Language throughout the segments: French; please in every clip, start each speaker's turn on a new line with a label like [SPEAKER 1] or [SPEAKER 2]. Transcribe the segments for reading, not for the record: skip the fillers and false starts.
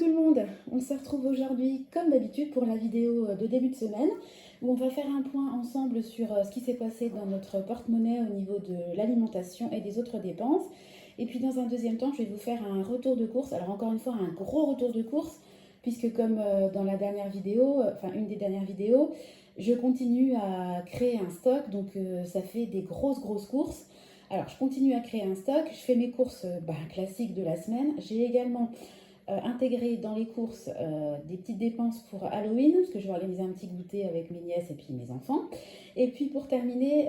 [SPEAKER 1] le monde, on se retrouve aujourd'hui comme d'habitude pour la vidéo de début de semaine où on va faire un point ensemble sur ce qui s'est passé dans notre porte-monnaie au niveau de l'alimentation et des autres dépenses. Et puis dans un deuxième temps, je vais vous faire un retour de course. Alors encore une fois, un gros retour de course puisque comme dans la dernière vidéo, enfin une des dernières vidéos, je continue à créer un stock, donc ça fait des grosses courses. Alors je continue à créer un stock, je fais mes courses classiques de la semaine. J'ai également intégrer dans les courses des petites dépenses pour Halloween, parce que je vais organiser un petit goûter avec mes nièces et puis mes enfants. Et puis pour terminer,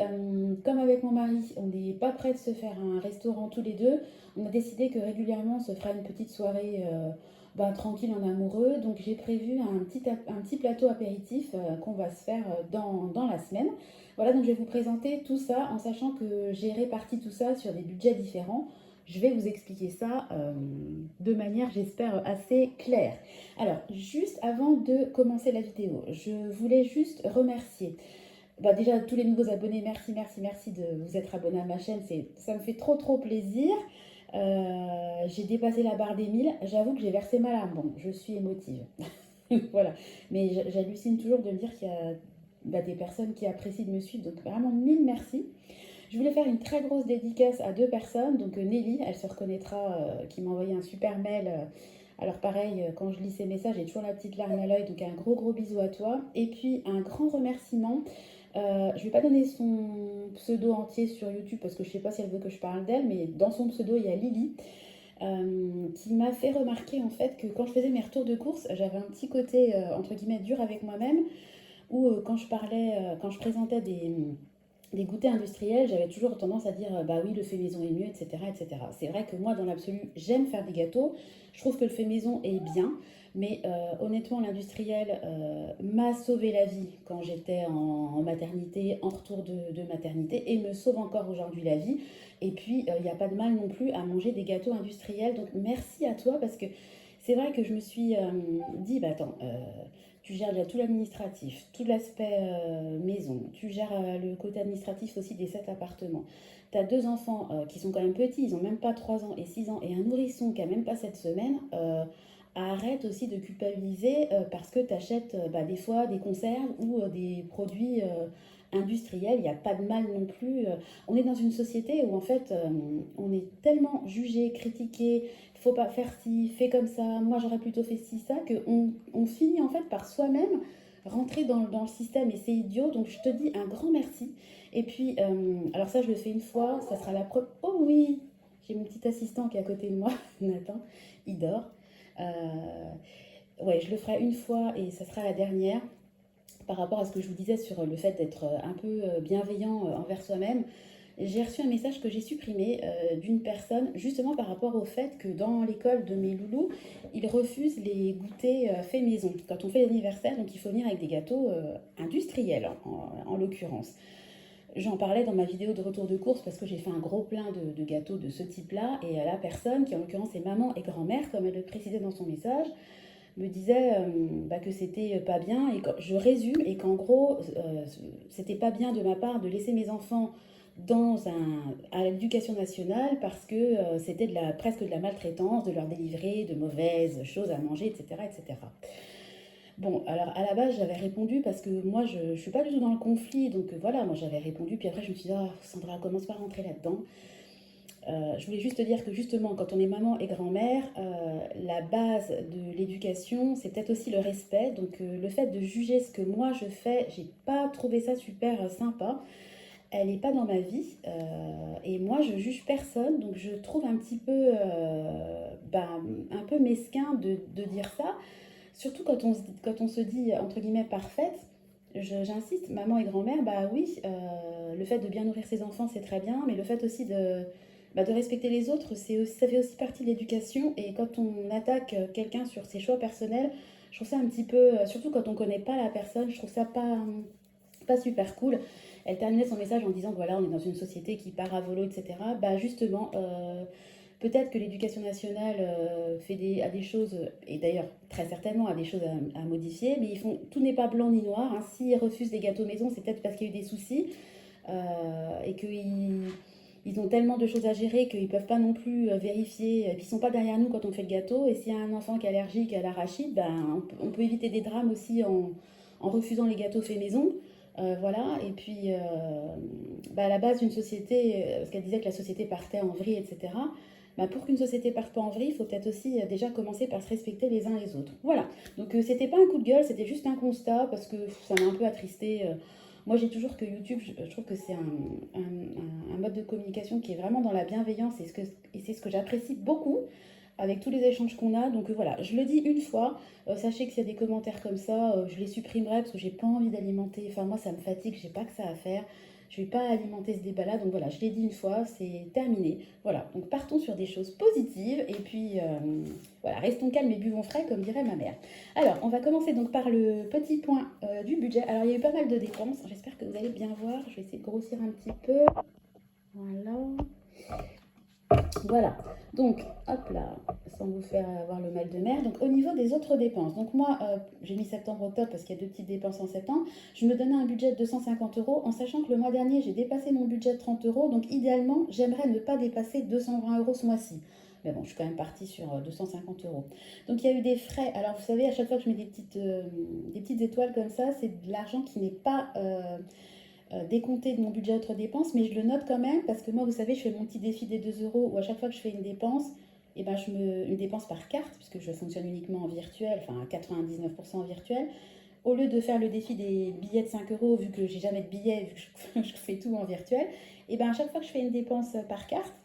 [SPEAKER 1] comme avec mon mari, on n'est pas prêt de se faire un restaurant tous les deux, on a décidé que régulièrement on se fera une petite soirée tranquille en amoureux. Donc j'ai prévu un petit plateau apéritif qu'on va se faire dans la semaine. Voilà, donc je vais vous présenter tout ça en sachant que j'ai réparti tout ça sur des budgets différents. Je vais vous expliquer ça de manière, j'espère, assez claire. Alors, juste avant de commencer la vidéo, je voulais juste remercier déjà tous les nouveaux abonnés. Merci de vous être abonnés à ma chaîne. Ça me fait trop plaisir. J'ai dépassé la barre des 1000. J'avoue que j'ai versé ma larme. Bon, je suis émotive. Voilà. Mais j'hallucine toujours de me dire qu'il y a des personnes qui apprécient de me suivre. Donc, vraiment, mille merci. Je voulais faire une très grosse dédicace à deux personnes. Donc Nelly, elle se reconnaîtra, qui m'a envoyé un super mail. Alors pareil, quand je lis ses messages, j'ai toujours la petite larme à l'œil. Donc un gros bisou à toi. Et puis un grand remerciement. Je ne vais pas donner son pseudo entier sur YouTube parce que je ne sais pas si elle veut que je parle d'elle, mais dans son pseudo, il y a Lily. Qui m'a fait remarquer en fait que quand je faisais mes retours de course, j'avais un petit côté entre guillemets dur avec moi-même, où quand je parlais, quand je présentais des goûters industriels, j'avais toujours tendance à dire bah oui, le fait maison est mieux, etc. etc. C'est vrai que moi, dans l'absolu, j'aime faire des gâteaux. Je trouve que le fait maison est bien, mais honnêtement, l'industriel m'a sauvé la vie quand j'étais en maternité, en retour de maternité, et me sauve encore aujourd'hui la vie. Et puis, il n'y a pas de mal non plus à manger des gâteaux industriels. Donc, merci à toi parce que c'est vrai que je me suis dit, bah attends, tu gères déjà tout l'administratif, tout l'aspect maison, tu gères le côté administratif aussi des 7 appartements. Tu as deux enfants qui sont quand même petits, ils ont même pas 3 ans et 6 ans, et un nourrisson qui a même pas cette semaine. Arrête aussi de culpabiliser parce que tu achètes des fois des conserves ou des produits industriels. Il n'y a pas de mal non plus. On est dans une société où en fait on est tellement jugé, critiqué, faut pas faire ci, fais comme ça, moi j'aurais plutôt fait ci, ça, qu'on finit en fait par soi-même rentrer dans le système et c'est idiot. Donc je te dis un grand merci. Et puis, alors ça je le fais une fois, ça sera la preuve. Oh oui, j'ai mon petit assistant qui est à côté de moi, Nathan, il dort. Ouais, je le ferai une fois et ça sera la dernière. Par rapport à ce que je vous disais sur le fait d'être un peu bienveillant envers soi-même, j'ai reçu un message que j'ai supprimé d'une personne, justement par rapport au fait que dans l'école de mes loulous, ils refusent les goûters faits maison. Quand on fait l'anniversaire, donc il faut venir avec des gâteaux industriels, en l'occurrence. J'en parlais dans ma vidéo de retour de course parce que j'ai fait un gros plein de gâteaux de ce type-là. Et la personne, qui en l'occurrence est maman et grand-mère, comme elle le précisait dans son message, me disait que c'était pas bien. Et je résume, et qu'en gros, c'était pas bien de ma part de laisser mes enfants à l'éducation nationale parce que c'était presque de la maltraitance, de leur délivrer de mauvaises choses à manger, etc. etc. Bon, alors à la base, j'avais répondu parce que moi, je ne suis pas du tout dans le conflit. Donc voilà, moi j'avais répondu. Puis après, je me suis dit, oh, Sandra, commence pas à rentrer là-dedans. Je voulais juste te dire que justement, quand on est maman et grand-mère, la base de l'éducation, c'est peut-être aussi le respect. Donc le fait de juger ce que moi je fais, j'ai pas trouvé ça super sympa. Elle n'est pas dans ma vie et moi je juge personne. Donc je trouve un petit peu, un peu mesquin de dire ça. Surtout quand on se dit entre guillemets parfaite. J'insiste, maman et grand-mère, bah oui, le fait de bien nourrir ses enfants, c'est très bien, mais le fait aussi de respecter les autres, ça fait aussi partie de l'éducation. Et quand on attaque quelqu'un sur ses choix personnels, je trouve ça un petit peu, surtout quand on ne connaît pas la personne, je trouve ça pas super cool. Elle terminait son message en disant que voilà, on est dans une société qui part à volo, etc. Bah justement, peut-être que l'éducation nationale a des choses, et d'ailleurs très certainement a des choses à modifier, mais tout n'est pas blanc ni noir. Hein. S'ils refusent des gâteaux maison, c'est peut-être parce qu'il y a eu des soucis et qu'ils ils ont tellement de choses à gérer qu'ils ne peuvent pas non plus vérifier, et puis ils ne sont pas derrière nous quand on fait le gâteau. Et s'il y a un enfant qui est allergique à l'arachide, ben, on peut éviter des drames aussi en refusant les gâteaux faits maison. Voilà, et puis bah, à la base d'une société, parce qu'elle disait que la société partait en vrille, etc. Bah, pour qu'une société parte pas en vrille, il faut peut-être aussi déjà commencer par se respecter les uns les autres. Voilà, donc c'était pas un coup de gueule, c'était juste un constat, parce que ça m'a un peu attristé. Moi j'ai toujours que YouTube, je trouve que c'est un mode de communication qui est vraiment dans la bienveillance, et c'est ce que j'apprécie beaucoup avec tous les échanges qu'on a. Donc voilà, je le dis une fois, sachez que s'il y a des commentaires comme ça, je les supprimerai parce que j'ai pas envie d'alimenter, enfin moi ça me fatigue, j'ai pas que ça à faire. Je vais pas alimenter ce débat-là, donc voilà, je l'ai dit une fois, c'est terminé. Voilà, donc partons sur des choses positives, et puis voilà, restons calmes et buvons frais, comme dirait ma mère. Alors, on va commencer donc par le petit point du budget. Alors, il y a eu pas mal de dépenses, j'espère que vous allez bien voir, je vais essayer de grossir un petit peu. Voilà. Voilà, donc hop là, sans vous faire avoir le mal de mer. Donc au niveau des autres dépenses, donc moi j'ai mis septembre-octobre parce qu'il y a deux petites dépenses en septembre. Je me donnais un budget de 250 euros en sachant que le mois dernier j'ai dépassé mon budget de 30 euros. Donc idéalement, j'aimerais ne pas dépasser 220 euros ce mois-ci. Mais bon, je suis quand même partie sur 250 euros. Donc il y a eu des frais. Alors vous savez, à chaque fois que je mets des petites étoiles comme ça, c'est de l'argent qui n'est pas décompté de mon budget autre dépenses, mais je le note quand même parce que moi, vous savez, je fais mon petit défi des 2 euros où à chaque fois que je fais une dépense, et ben une dépense par carte, puisque je fonctionne uniquement en virtuel, enfin à 99% en virtuel. Au lieu de faire le défi des billets de 5 euros, vu que j'ai jamais de billets, vu que je fais tout en virtuel, et ben à chaque fois que je fais une dépense par carte,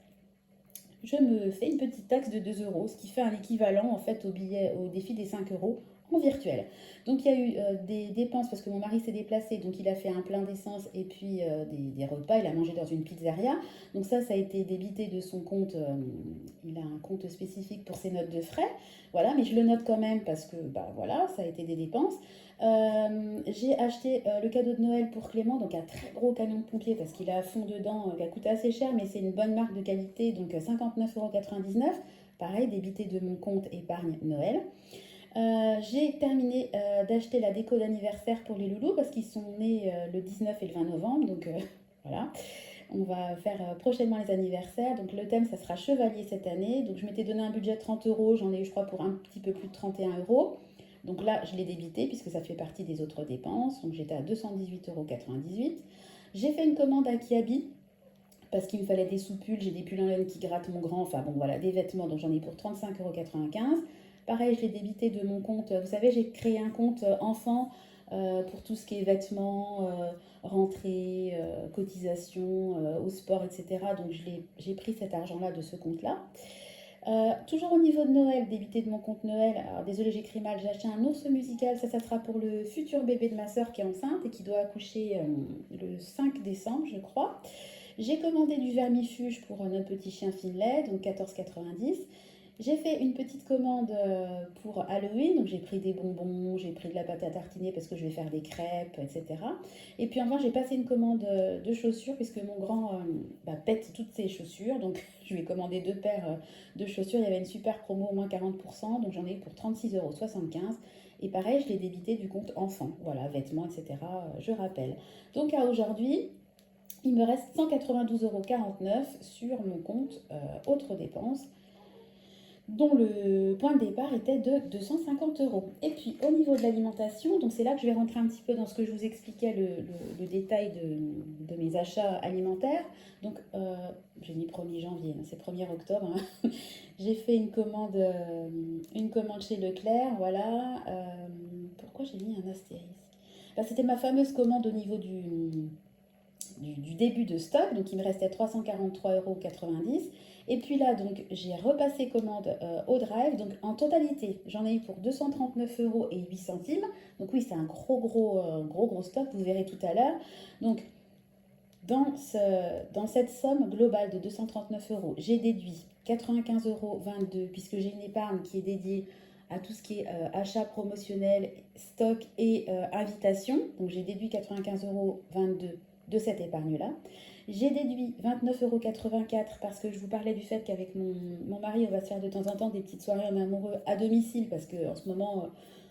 [SPEAKER 1] je me fais une petite taxe de 2 euros, ce qui fait un équivalent en fait au défi des 5 euros en virtuel. Donc il y a eu des dépenses parce que mon mari s'est déplacé, donc il a fait un plein d'essence et puis des repas, il a mangé dans une pizzeria. Donc ça a été débité de son compte, il a un compte spécifique pour ses notes de frais. Voilà, mais je le note quand même parce que bah voilà, ça a été des dépenses. J'ai acheté le cadeau de Noël pour Clément, donc un très gros camion de pompier parce qu'il est à fond dedans, qui a coûté assez cher, mais c'est une bonne marque de qualité, donc 59,99 €. Pareil, débité de mon compte épargne Noël. J'ai terminé d'acheter la déco d'anniversaire pour les loulous parce qu'ils sont nés le 19 et le 20 novembre, donc voilà. On va faire prochainement les anniversaires. Donc le thème, ça sera chevalier cette année. Donc je m'étais donné un budget de 30 euros. J'en ai eu, je crois, pour un petit peu plus de 31 euros. Donc là, je l'ai débité puisque ça fait partie des autres dépenses. Donc j'étais à 218,98 €. J'ai fait une commande à Kiabi parce qu'il me fallait des sous-pulls. J'ai des pulls en laine qui grattent mon grand. Enfin bon, voilà, des vêtements. Donc j'en ai pour 35,95 €. Pareil, je l'ai débité de mon compte. Vous savez, j'ai créé un compte enfant pour tout ce qui est vêtements, rentrée, cotisation, au sport, etc. Donc j'ai pris cet argent-là de ce compte-là. Toujours au niveau de Noël, débité de mon compte Noël. Alors désolé, j'écris mal, j'ai acheté un ours musical. Ça sera pour le futur bébé de ma soeur qui est enceinte et qui doit accoucher le 5 décembre, je crois. J'ai commandé du vermifuge pour notre petit chien Finlay, donc 14,90 €. J'ai fait une petite commande pour Halloween, donc j'ai pris des bonbons, j'ai pris de la pâte à tartiner parce que je vais faire des crêpes, etc. Et puis enfin, j'ai passé une commande de chaussures puisque mon grand pète toutes ses chaussures, donc je lui ai commandé 2 paires de chaussures. Il y avait une super promo, au moins 40%, donc j'en ai eu pour 36,75 €. Et pareil, je l'ai débité du compte enfant, voilà, vêtements, etc. Je rappelle. Donc à aujourd'hui, il me reste 192,49 € sur mon compte autres dépenses, dont le point de départ était de 250 euros. Et puis au niveau de l'alimentation, donc c'est là que je vais rentrer un petit peu dans ce que je vous expliquais, le détail de mes achats alimentaires. Donc j'ai mis 1er janvier, c'est 1er octobre. Hein. J'ai fait une commande chez Leclerc, voilà. Pourquoi j'ai mis un astérisque? C'était ma fameuse commande au niveau du début de stock, donc il me restait 343,90 €. Et puis là, donc j'ai repassé commande au drive, donc en totalité, j'en ai eu pour 239,08 €. Donc oui, c'est un gros stock, vous verrez tout à l'heure. Donc dans cette somme globale de 239 €, j'ai déduit 95,22 € puisque j'ai une épargne qui est dédiée à tout ce qui est achat promotionnel, stock et invitation. Donc j'ai déduit 95,22 € de cette épargne-là. J'ai déduit 29,84 € parce que je vous parlais du fait qu'avec mon mari, on va se faire de temps en temps des petites soirées en amoureux à domicile parce qu'en ce moment,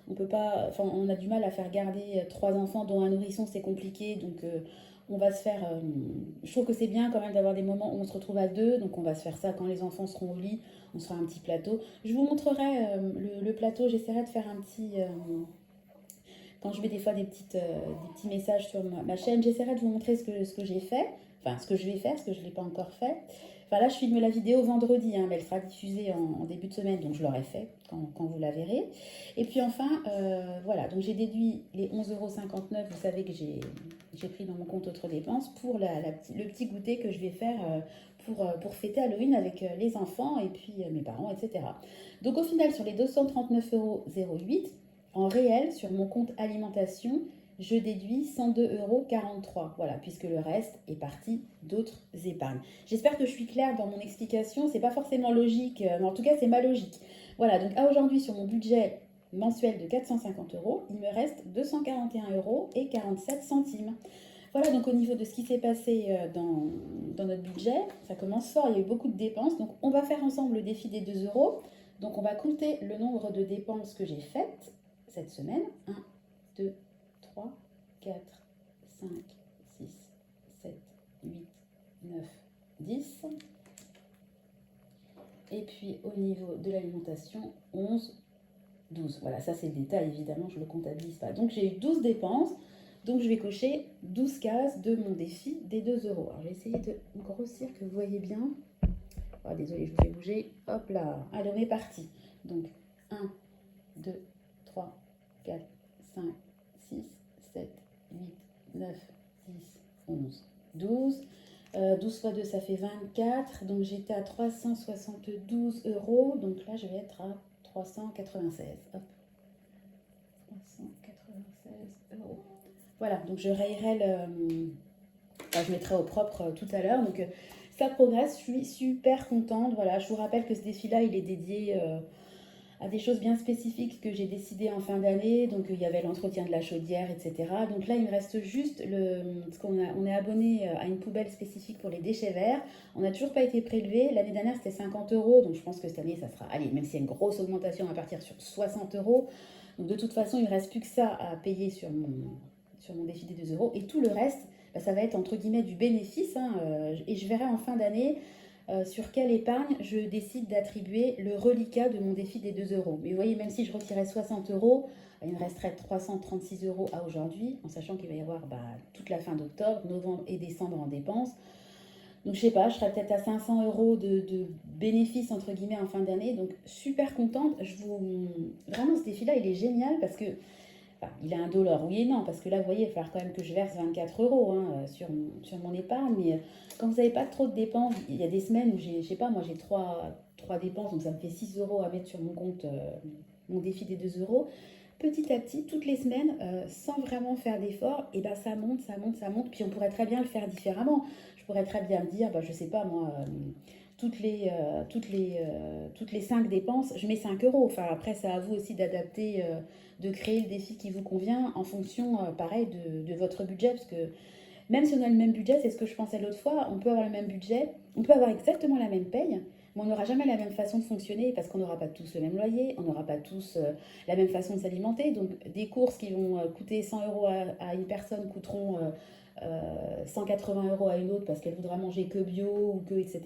[SPEAKER 1] on peut pas, enfin, on a du mal à faire garder 3 enfants dont un nourrisson, c'est compliqué. Donc On va se faire, je trouve que c'est bien quand même d'avoir des moments où on se retrouve à deux, donc on va se faire ça quand les enfants seront au lit, on se fera un petit plateau. Je vous montrerai le plateau, j'essaierai de faire un petit, quand je mets des fois des petits messages sur ma chaîne, j'essaierai de vous montrer ce que j'ai fait, enfin ce que je vais faire, ce que je ne l'ai pas encore fait. Enfin là, je filme la vidéo vendredi, hein, mais elle sera diffusée en début de semaine, donc je l'aurai fait quand vous la verrez. Et puis enfin, voilà, donc j'ai déduit les 11,59 €, vous savez que j'ai pris dans mon compte autres dépenses pour le petit goûter que je vais faire pour fêter Halloween avec les enfants et puis mes parents, etc. Donc au final, sur les 239,08 €, en réel, sur mon compte alimentation, je déduis 102,43 €. Voilà, puisque le reste est parti d'autres épargnes. J'espère que je suis claire dans mon explication. C'est pas forcément logique, mais en tout cas, c'est ma logique. Voilà, donc à aujourd'hui, sur mon budget mensuel de 450 €, il me reste 241,47 €. Voilà, donc au niveau de ce qui s'est passé dans notre budget, ça commence fort, il y a eu beaucoup de dépenses. Donc on va faire ensemble le défi des 2 euros. Donc on va compter le nombre de dépenses que j'ai faites cette semaine. 1, 2, 3, 4, 5, 6, 7, 8, 9, 10. Et puis au niveau de l'alimentation, 11, 12. Voilà, ça c'est le détail, évidemment, je ne le comptabilise pas. Donc j'ai eu 12 dépenses, donc je vais cocher 12 cases de mon défi des 2 euros. Alors je vais essayer de grossir que vous voyez bien. Oh, désolé, je vous fais bouger. Hop là, allez, on est parti. Donc 1, 2, 3, 4, 5, 6, 7, 8, 9, 10, 11, 12. 12 fois 2, ça fait 24. Donc j'étais à 372 €. Donc là, je vais être à 396. Hop. 396 €. Voilà, donc je rayerai je mettrai au propre tout à l'heure. Donc ça progresse, je suis super contente. Voilà, je vous rappelle que ce défi-là, il est dédié à des choses bien spécifiques que j'ai décidé en fin d'année. Donc il y avait l'entretien de la chaudière, etc. Donc là, il me reste juste on est abonné à une poubelle spécifique pour les déchets verts. On n'a toujours pas été prélevé. L'année dernière, c'était 50 €. Donc je pense que cette année, ça sera, allez, même s'il y a une grosse augmentation, on va partir sur 60 €. Donc de toute façon, il ne me reste plus que ça à payer sur mon défi des 2 euros. Et tout le reste, bah, ça va être entre guillemets du bénéfice. Et je verrai en fin d'année sur quelle épargne je décide d'attribuer le reliquat de mon défi des 2 euros. Mais vous voyez, même si je retirais 60 €, il me resterait 336 € à aujourd'hui, en sachant qu'il va y avoir toute la fin d'octobre, novembre et décembre en dépenses. Donc je sais pas, je serais peut-être à 500 € de bénéfices entre guillemets en fin d'année. Donc super contente. Vraiment ce défi-là, il est génial parce que il a un dollar, oui et non, parce que là, vous voyez, il va falloir quand même que je verse 24 € sur mon épargne. Mais quand vous n'avez pas trop de dépenses, il y a des semaines où je sais pas, moi j'ai trois dépenses, donc ça me fait 6 € à mettre sur mon compte, mon défi des 2 euros. Petit à petit, toutes les semaines, sans vraiment faire d'effort, et ben ça monte, ça monte, ça monte. Puis on pourrait très bien le faire différemment. Je pourrais très bien me dire, je sais pas moi, toutes les 5 dépenses, je mets 5 €. Enfin, après, c'est à vous aussi d'adapter, de créer le défi qui vous convient en fonction, pareil, de votre budget. Parce que même si on a le même budget, c'est ce que je pensais l'autre fois, on peut avoir le même budget, on peut avoir exactement la même paye, mais on n'aura jamais la même façon de fonctionner parce qu'on n'aura pas tous le même loyer, on n'aura pas tous la même façon de s'alimenter. Donc des courses qui vont coûter 100 € à une personne coûteront 180 € à une autre parce qu'elle voudra manger que bio ou que etc.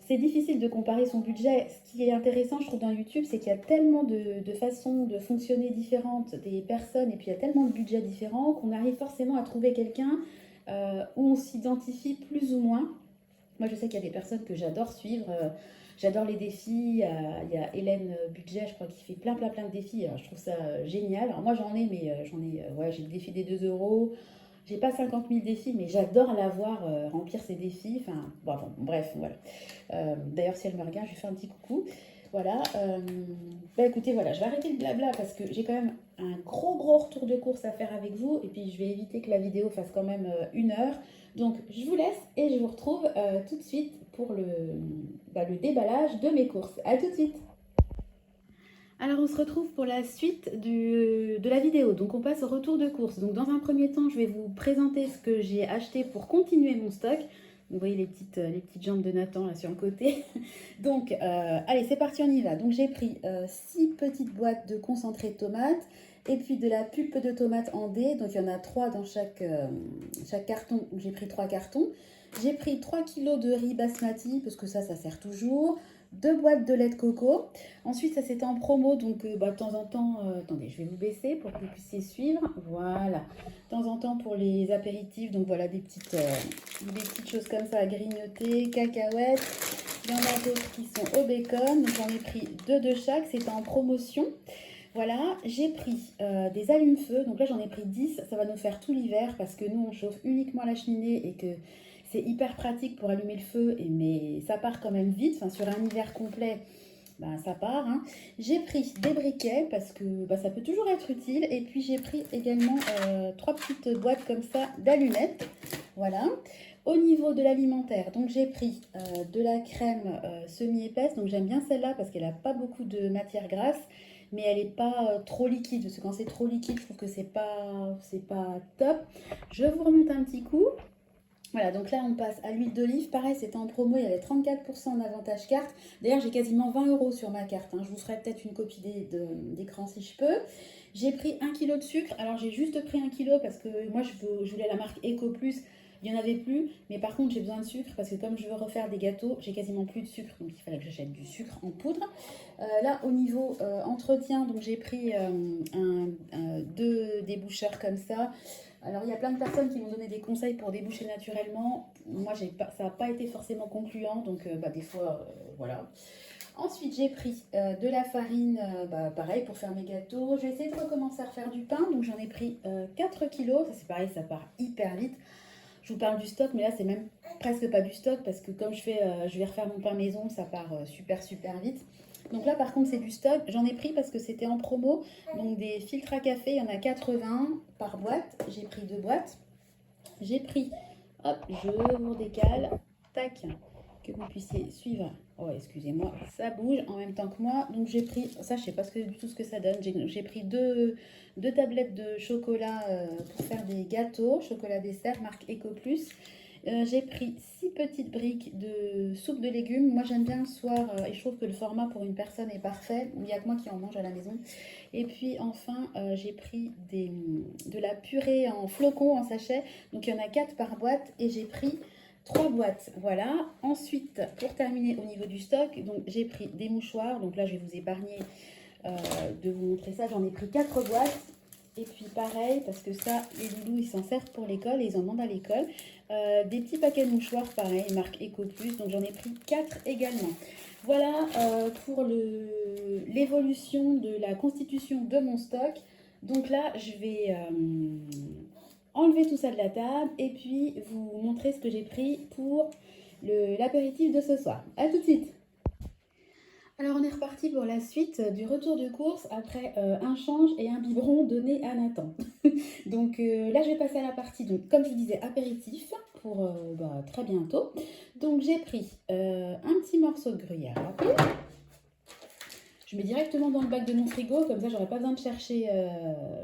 [SPEAKER 1] C'est difficile de comparer son budget. Ce qui est intéressant, je trouve, dans YouTube, c'est qu'il y a tellement de façons de fonctionner différentes des personnes et puis il y a tellement de budgets différents qu'on arrive forcément à trouver quelqu'un où on s'identifie plus ou moins. Moi, je sais qu'il y a des personnes que j'adore suivre. J'adore les défis. Il y a Hélène Budget, je crois, qui fait plein de défis. Alors, je trouve ça génial. Alors, moi, j'en ai, mais ouais, j'ai le défi des 2 euros. J'ai pas 50 000 défis, mais j'adore la voir remplir ses défis. Enfin, bon, bref, voilà. D'ailleurs, si elle me regarde, je lui fais un petit coucou. Voilà. Écoutez, voilà, je vais arrêter le blabla parce que j'ai quand même un gros retour de course à faire avec vous. Et puis, je vais éviter que la vidéo fasse quand même 1 heure. Donc, je vous laisse et je vous retrouve tout de suite pour le déballage de mes courses. À tout de suite. Alors on se retrouve pour la suite de la vidéo. Donc on passe au retour de course. Donc dans un premier temps, je vais vous présenter ce que j'ai acheté pour continuer mon stock. Vous voyez les petites jambes de Nathan là sur le côté. Donc, allez, c'est parti, on y va. Donc, j'ai pris 6 petites boîtes de concentré de tomates et puis de la pulpe de tomate en dés. Donc, il y en a 3 dans chaque carton. Donc, j'ai pris 3 cartons. J'ai pris 3 kilos de riz basmati parce que ça sert toujours. 2 boîtes de lait de coco. Ensuite, ça c'était en promo, donc de temps en temps, attendez, je vais vous baisser pour que vous puissiez suivre. Voilà, de temps en temps pour les apéritifs, donc voilà des petites choses comme ça à grignoter, cacahuètes. Il y en a d'autres qui sont au bacon, donc j'en ai pris 2 de chaque, c'était en promotion. Voilà, j'ai pris des allumes-feu, donc là j'en ai pris 10, ça va nous faire tout l'hiver parce que nous on chauffe uniquement à la cheminée et que c'est hyper pratique pour allumer le feu, mais ça part quand même vite, enfin, sur un hiver complet, ben, ça part. Hein. J'ai pris des briquets parce que ça peut toujours être utile, et puis j'ai pris également 3 petites boîtes comme ça d'allumettes, voilà. Au niveau de l'alimentaire, donc j'ai pris de la crème semi-épaisse, donc j'aime bien celle-là parce qu'elle n'a pas beaucoup de matière grasse, mais elle n'est pas trop liquide, parce que quand c'est trop liquide, je trouve que c'est pas top. Je vous remonte un petit coup. Voilà, donc là on passe à l'huile d'olive. Pareil, c'était en promo, il y avait 34% en avantage carte. D'ailleurs, j'ai quasiment 20 € sur ma carte. Hein. Je vous ferai peut-être une copie d'écran si je peux. J'ai pris 1 kg de sucre. Alors, j'ai juste pris 1 kg parce que moi, je voulais la marque Eco Plus. Il n'y en avait plus. Mais par contre, j'ai besoin de sucre parce que comme je veux refaire des gâteaux, j'ai quasiment plus de sucre. Donc, il fallait que j'achète du sucre en poudre. Là, au niveau entretien, donc j'ai pris 2 déboucheurs comme ça. Alors, il y a plein de personnes qui m'ont donné des conseils pour déboucher naturellement. Moi, ça n'a pas été forcément concluant, donc des fois, voilà. Ensuite, j'ai pris de la farine, pareil, pour faire mes gâteaux. Je vais essayer de recommencer à refaire du pain, donc j'en ai pris 4 kilos. Ça, c'est pareil, ça part hyper vite. Je vous parle du stock, mais là, c'est même presque pas du stock, parce que comme je vais refaire mon pain maison, ça part super vite. Donc là, par contre, c'est du stock. J'en ai pris parce que c'était en promo. Donc des filtres à café, il y en a 80 par boîte. J'ai pris 2 boîtes. J'ai pris, hop, je vous décale, tac, que vous puissiez suivre. Oh, excusez-moi, ça bouge en même temps que moi. Donc j'ai pris, ça je sais pas du tout ce que ça donne. J'ai pris deux tablettes de chocolat pour faire des gâteaux, chocolat dessert, marque Eco Plus. J'ai pris 6 petites briques de soupe de légumes. Moi j'aime bien le soir et je trouve que le format pour une personne est parfait. Il n'y a que moi qui en mange à la maison. Et puis enfin j'ai pris de la purée en flocons en sachet. Donc il y en a 4 par boîte et j'ai pris 3 boîtes. Voilà. Ensuite, pour terminer au niveau du stock, donc j'ai pris des mouchoirs. Donc là je vais vous épargner de vous montrer ça. J'en ai pris 4 boîtes. Et puis pareil, parce que ça, les loulous, ils s'en servent pour l'école et ils en demandent à l'école. Des petits paquets de mouchoirs, pareil, marque Eco Plus. Donc j'en ai pris 4 également. Voilà pour l'évolution de la constitution de mon stock. Donc là, je vais enlever tout ça de la table et puis vous montrer ce que j'ai pris pour l'apéritif de ce soir. A tout de suite. Alors on est reparti pour la suite du retour de course après un change et un biberon donné à Nathan. Donc là je vais passer à la partie, donc, comme je vous disais, apéritif pour très bientôt. Donc j'ai pris un petit morceau de gruyère râpé. Je mets directement dans le bac de mon frigo, comme ça j'aurai pas besoin de chercher,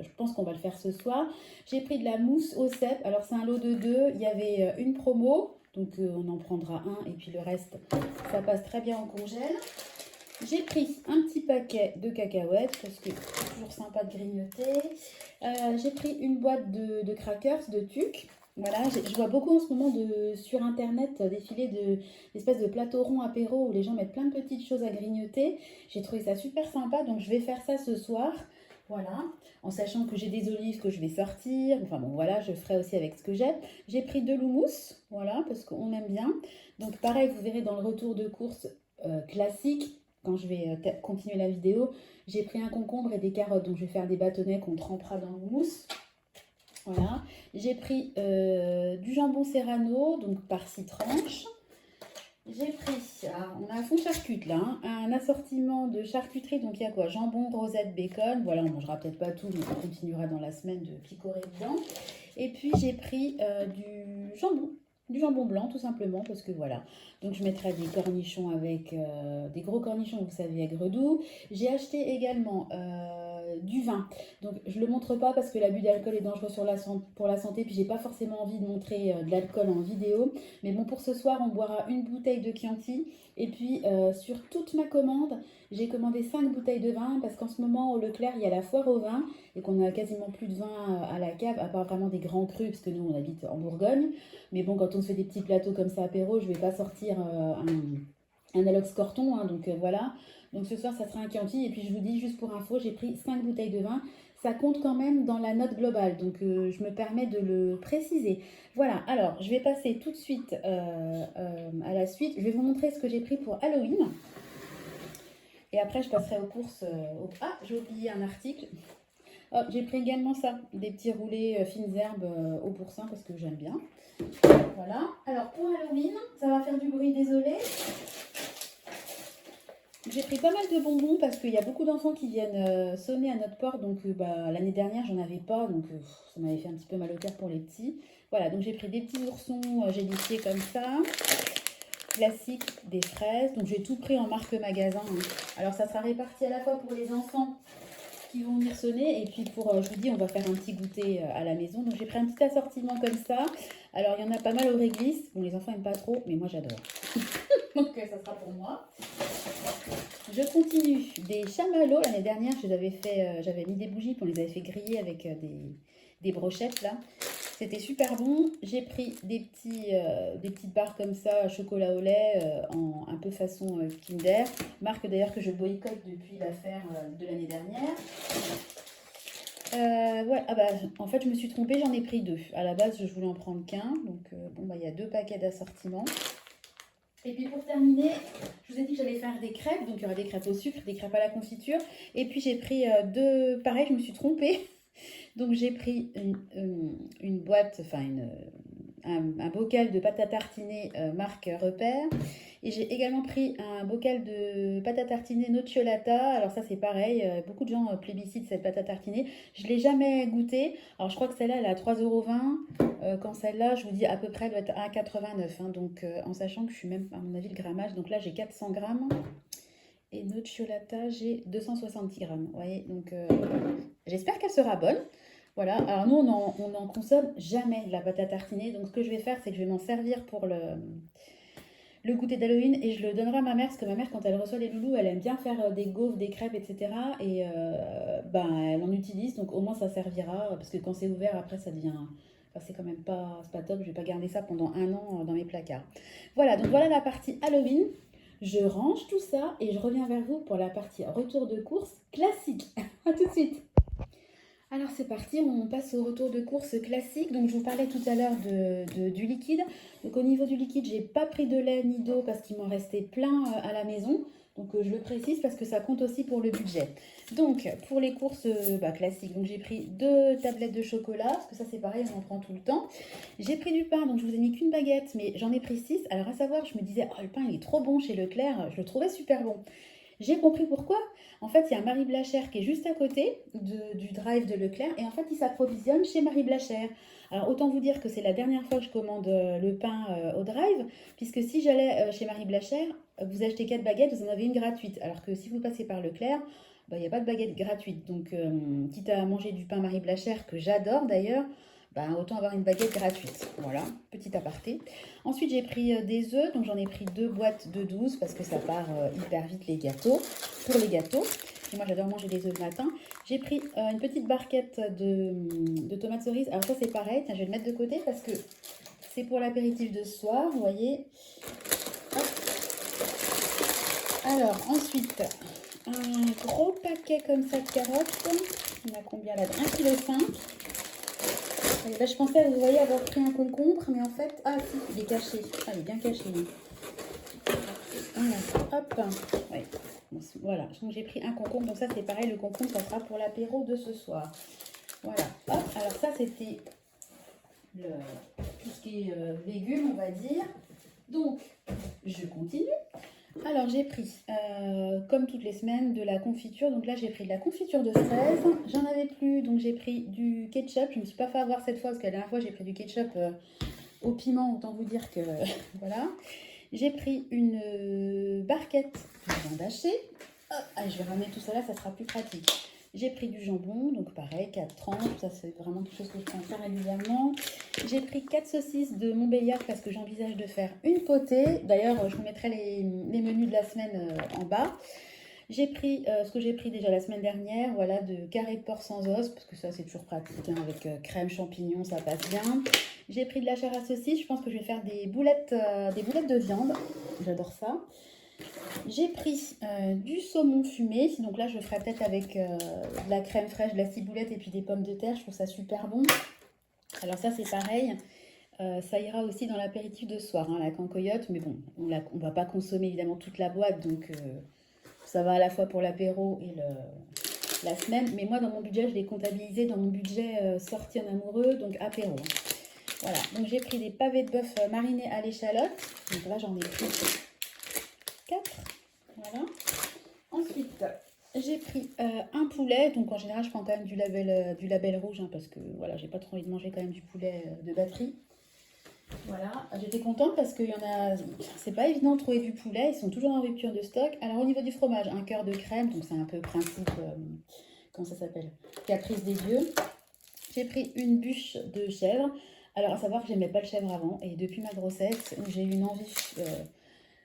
[SPEAKER 1] je pense qu'on va le faire ce soir. J'ai pris de la mousse au cèpe, alors c'est un lot de 2, il y avait une promo, donc on en prendra un et puis le reste ça passe très bien en congèle. J'ai pris un petit paquet de cacahuètes parce que c'est toujours sympa de grignoter. J'ai pris une boîte de crackers, de tuc. Voilà, je vois beaucoup en ce moment sur internet défiler d'espèces de plateaux ronds apéro où les gens mettent plein de petites choses à grignoter. J'ai trouvé ça super sympa, donc je vais faire ça ce soir. Voilà, en sachant que j'ai des olives que je vais sortir. Enfin bon, voilà, je ferai aussi avec ce que j'ai. J'ai pris de l'houmous, voilà, parce qu'on aime bien. Donc pareil, vous verrez dans le retour de course classique, quand je vais continuer la vidéo, j'ai pris un concombre et des carottes. Donc je vais faire des bâtonnets qu'on trempera dans le mousse. Voilà. J'ai pris du jambon serrano, donc par 6 tranches. J'ai pris, on a un fond charcute là, hein, un assortiment de charcuterie. Donc il y a quoi? Jambon, rosette, bacon. Voilà, on mangera peut-être pas tout, mais on continuera dans la semaine de picorer dedans. Et puis j'ai pris du jambon. Du jambon blanc tout simplement parce que voilà. Donc je mettrai des cornichons avec des gros cornichons, vous savez, aigre doux. J'ai acheté également du vin. Donc je le montre pas parce que l'abus d'alcool est dangereux pour la santé. Puis j'ai pas forcément envie de montrer de l'alcool en vidéo. Mais bon, pour ce soir, on boira une bouteille de Chianti. Et puis sur toute ma commande, j'ai commandé 5 bouteilles de vin parce qu'en ce moment au Leclerc, il y a la foire au vin et qu'on a quasiment plus de vin à la cave, à part vraiment des grands crus parce que nous on habite en Bourgogne. Mais bon, quand on se fait des petits plateaux comme ça apéro, je vais pas sortir un Alox Corton, hein, donc voilà. Donc ce soir, ça sera un Chianti. Et puis je vous dis, juste pour info, j'ai pris 5 bouteilles de vin. Ça compte quand même dans la note globale, donc je me permets de le préciser. Voilà, alors je vais passer tout de suite à la suite. Je vais vous montrer ce que j'ai pris pour Halloween. Et après, je passerai aux courses. Ah, j'ai oublié un article. Oh, j'ai pris également ça, des petits roulés fines herbes au boursin parce que j'aime bien. Voilà. Alors pour Halloween, ça va faire du bruit, désolé. J'ai pris pas mal de bonbons parce qu'il y a beaucoup d'enfants qui viennent sonner à notre porte. Donc l'année dernière, j'en avais pas. Donc ça m'avait fait un petit peu mal au cœur pour les petits. Voilà, donc j'ai pris des petits oursons gélifiés comme ça. Classique, des fraises. Donc j'ai tout pris en marque magasin. Hein. Alors ça sera réparti à la fois pour les enfants qui vont venir sonner et puis pour, je vous dis, on va faire un petit goûter à la maison. Donc j'ai pris un petit assortiment comme ça. Alors il y en a pas mal au réglisse. Bon, les enfants n'aiment pas trop, mais moi j'adore. Donc ça sera pour moi. Je continue. Des chamallows, l'année dernière, j'avais mis des bougies, puis on les avait fait griller avec des brochettes là. C'était super bon. J'ai pris des petites barres comme ça, chocolat au lait, un peu façon Kinder. Marque d'ailleurs que je boycotte depuis l'affaire de l'année dernière. Ouais, ah bah, en fait, je me suis trompée, j'en ai pris 2. À la base, je voulais en prendre qu'un. Donc, bon, bah, il y a 2 paquets d'assortiment. Et puis pour terminer, je vous ai dit que j'allais faire des crêpes. Donc, il y aura des crêpes au sucre, des crêpes à la confiture. Et puis, j'ai pris 2. Pareil, je me suis trompée. Donc, j'ai pris une boîte, enfin, un bocal de pâte à tartiner marque Repère. Et j'ai également pris un bocal de pâte à tartiner nocciolata. Alors ça c'est pareil, beaucoup de gens plébiscitent cette pâte à tartiner. Je ne l'ai jamais goûtée. Alors je crois que celle-là elle est à 3,20 €. Quand celle-là, je vous dis à peu près, elle doit être à 89 €. Hein, donc en sachant que je suis même à mon avis le grammage. Donc là j'ai 400 grammes. Et nocciolata j'ai 270 grammes. Vous voyez, donc j'espère qu'elle sera bonne. Voilà, alors nous on n'en consomme jamais de la pâte à tartiner. Donc ce que je vais faire c'est que je vais m'en servir pour le goûter d'Halloween et je le donnerai à ma mère parce que ma mère quand elle reçoit les loulous elle aime bien faire des gaufres, des crêpes etc. Et ben elle en utilise donc au moins ça servira parce que quand c'est ouvert après ça devient... Enfin, c'est quand même pas, c'est pas top, je vais pas garder ça pendant un an dans mes placards. Voilà, donc voilà la partie Halloween. Je range tout ça et je reviens vers vous pour la partie retour de course classique. A tout de suite. Alors c'est parti, on passe au retour de course classique. Donc je vous parlais tout à l'heure du liquide. Donc au niveau du liquide, j'ai pas pris de lait ni d'eau parce qu'il m'en restait plein à la maison. Donc je le précise parce que ça compte aussi pour le budget. Donc pour les courses classiques, donc j'ai pris 2 tablettes de chocolat, parce que ça c'est pareil, on en prend tout le temps. J'ai pris du pain, donc je vous ai mis qu'une baguette, mais j'en ai pris 6. Alors à savoir, je me disais, oh le pain il est trop bon chez Leclerc, je le trouvais super bon. J'ai compris pourquoi. En fait, il y a Marie Blachère qui est juste à côté du drive de Leclerc et en fait, il s'approvisionne chez Marie Blachère. Alors, autant vous dire que c'est la dernière fois que je commande le pain au drive, puisque si j'allais chez Marie Blachère, vous achetez 4 baguettes, vous en avez une gratuite. Alors que si vous passez par Leclerc, il n'y a pas de baguette gratuite. Donc, quitte à manger du pain Marie Blachère, que j'adore d'ailleurs, autant avoir une baguette gratuite. Voilà, petit aparté. Ensuite, j'ai pris des œufs. Donc, j'en ai pris 2 boîtes de 12 parce que ça part hyper vite les gâteaux. Pour les gâteaux. Et moi, j'adore manger des œufs le matin. J'ai pris une petite barquette de tomates cerises. Alors, ça, c'est pareil. Tiens, je vais le mettre de côté parce que c'est pour l'apéritif de ce soir. Vous voyez. Hop. Alors, ensuite, un gros paquet comme ça de carottes. On a combien là? 1,5 kg. Et là, je pensais, vous voyez, avoir pris un concombre, mais en fait... Ah, si, il est caché. Ah, il est bien caché, lui. Voilà, hop. Ouais. Bon, voilà, donc j'ai pris un concombre. Donc ça, c'est pareil, le concombre, ça sera pour l'apéro de ce soir. Voilà, hop. Alors ça, c'était tout ce qui est légumes, on va dire. Donc, je continue. Alors, j'ai pris, comme toutes les semaines, de la confiture. Donc là, j'ai pris de la confiture de fraises. J'en avais plus, donc j'ai pris du ketchup. Je ne me suis pas fait avoir cette fois, parce que la dernière fois, j'ai pris du ketchup au piment, autant vous dire que voilà. J'ai pris une barquette de viande hachée. Ah, je vais ramener tout ça là, ça sera plus pratique. J'ai pris du jambon, donc pareil, 4,30, ça c'est vraiment quelque chose que je prends très régulièrement. J'ai pris 4 saucisses de Montbéliard parce que j'envisage de faire une potée. D'ailleurs, je vous mettrai les menus de la semaine en bas. J'ai pris ce que j'ai pris déjà la semaine dernière, voilà, de carré de porc sans os, parce que ça c'est toujours pratique, hein, avec crème, champignons, ça passe bien. J'ai pris de la chair à saucisse, je pense que je vais faire des boulettes de viande, j'adore ça. J'ai pris du saumon fumé, donc là je le ferai peut-être avec de la crème fraîche, de la ciboulette et puis des pommes de terre, je trouve ça super bon. Alors ça c'est pareil, ça ira aussi dans l'apéritif de soir, hein, la cancoyote, mais bon, on ne va pas consommer évidemment toute la boîte, donc ça va à la fois pour l'apéro et la semaine. Mais moi dans mon budget, je l'ai comptabilisé dans mon budget sortie en amoureux, donc apéro. Hein. Voilà, donc j'ai pris des pavés de bœuf marinés à l'échalote, donc là j'en ai pris 4. Voilà. Ensuite, j'ai pris un poulet. Donc en général, je prends quand même du label rouge hein, parce que voilà, j'ai pas trop envie de manger quand même du poulet de batterie. Voilà, j'étais contente parce qu'il y en a. C'est pas évident de trouver du poulet, ils sont toujours en rupture de stock. Alors au niveau du fromage, un cœur de crème, donc c'est un peu principe. Comment ça s'appelle? Caprice des dieux. J'ai pris une bûche de chèvre. Alors à savoir que j'aimais pas le chèvre avant et depuis ma grossesse, j'ai eu une envie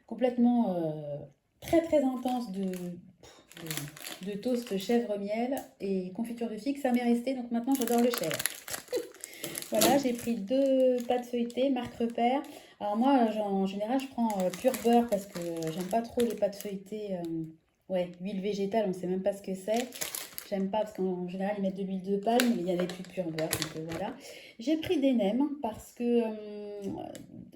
[SPEAKER 1] complètement très très intense de toast chèvre miel et confiture de figue, ça m'est resté, donc maintenant j'adore le chèvre. Voilà, j'ai pris 2 pâtes feuilletées, marque Repère. Alors moi, en général, je prends pur beurre parce que j'aime pas trop les pâtes feuilletées. Ouais, huile végétale, on sait même pas ce que c'est. J'aime pas parce qu'en général, ils mettent de l'huile de palme, mais il y avait plus de pur beurre, donc voilà. J'ai pris des nems parce que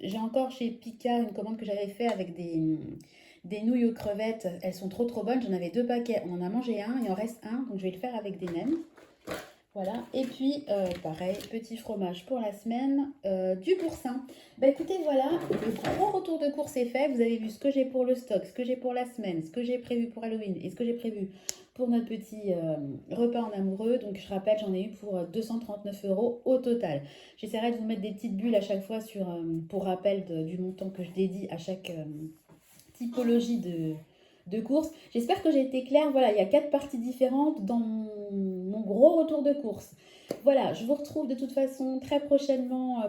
[SPEAKER 1] j'ai encore chez Pika une commande que j'avais fait avec des nouilles aux crevettes. Elles sont trop trop bonnes. J'en avais 2 paquets. On en a mangé un, il en reste un, donc je vais le faire avec des nems. Voilà, et puis pareil, petit fromage pour la semaine, du boursin. Bah écoutez, voilà, le gros retour de course est fait. Vous avez vu ce que j'ai pour le stock, ce que j'ai pour la semaine, ce que j'ai prévu pour Halloween et ce que j'ai prévu pour notre petit repas en amoureux. Donc je rappelle, j'en ai eu pour 239 € au total. J'essaierai de vous mettre des petites bulles à chaque fois pour rappel du montant que je dédie à chaque typologie de course. J'espère que j'ai été claire. Voilà, il y a 4 parties différentes dans mon gros retour de course. Voilà, je vous retrouve de toute façon très prochainement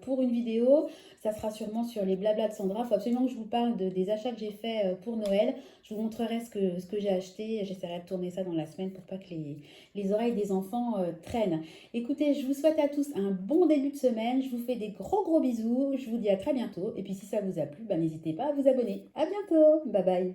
[SPEAKER 1] pour une vidéo. Ça sera sûrement sur les blablas de Sandra. Il faut absolument que je vous parle des achats que j'ai fait pour Noël. Je vous montrerai ce que j'ai acheté. J'essaierai de tourner ça dans la semaine pour pas que les oreilles des enfants traînent. Écoutez, je vous souhaite à tous un bon début de semaine. Je vous fais des gros gros bisous. Je vous dis à très bientôt. Et puis si ça vous a plu, bah, n'hésitez pas à vous abonner. À bientôt. Bye bye.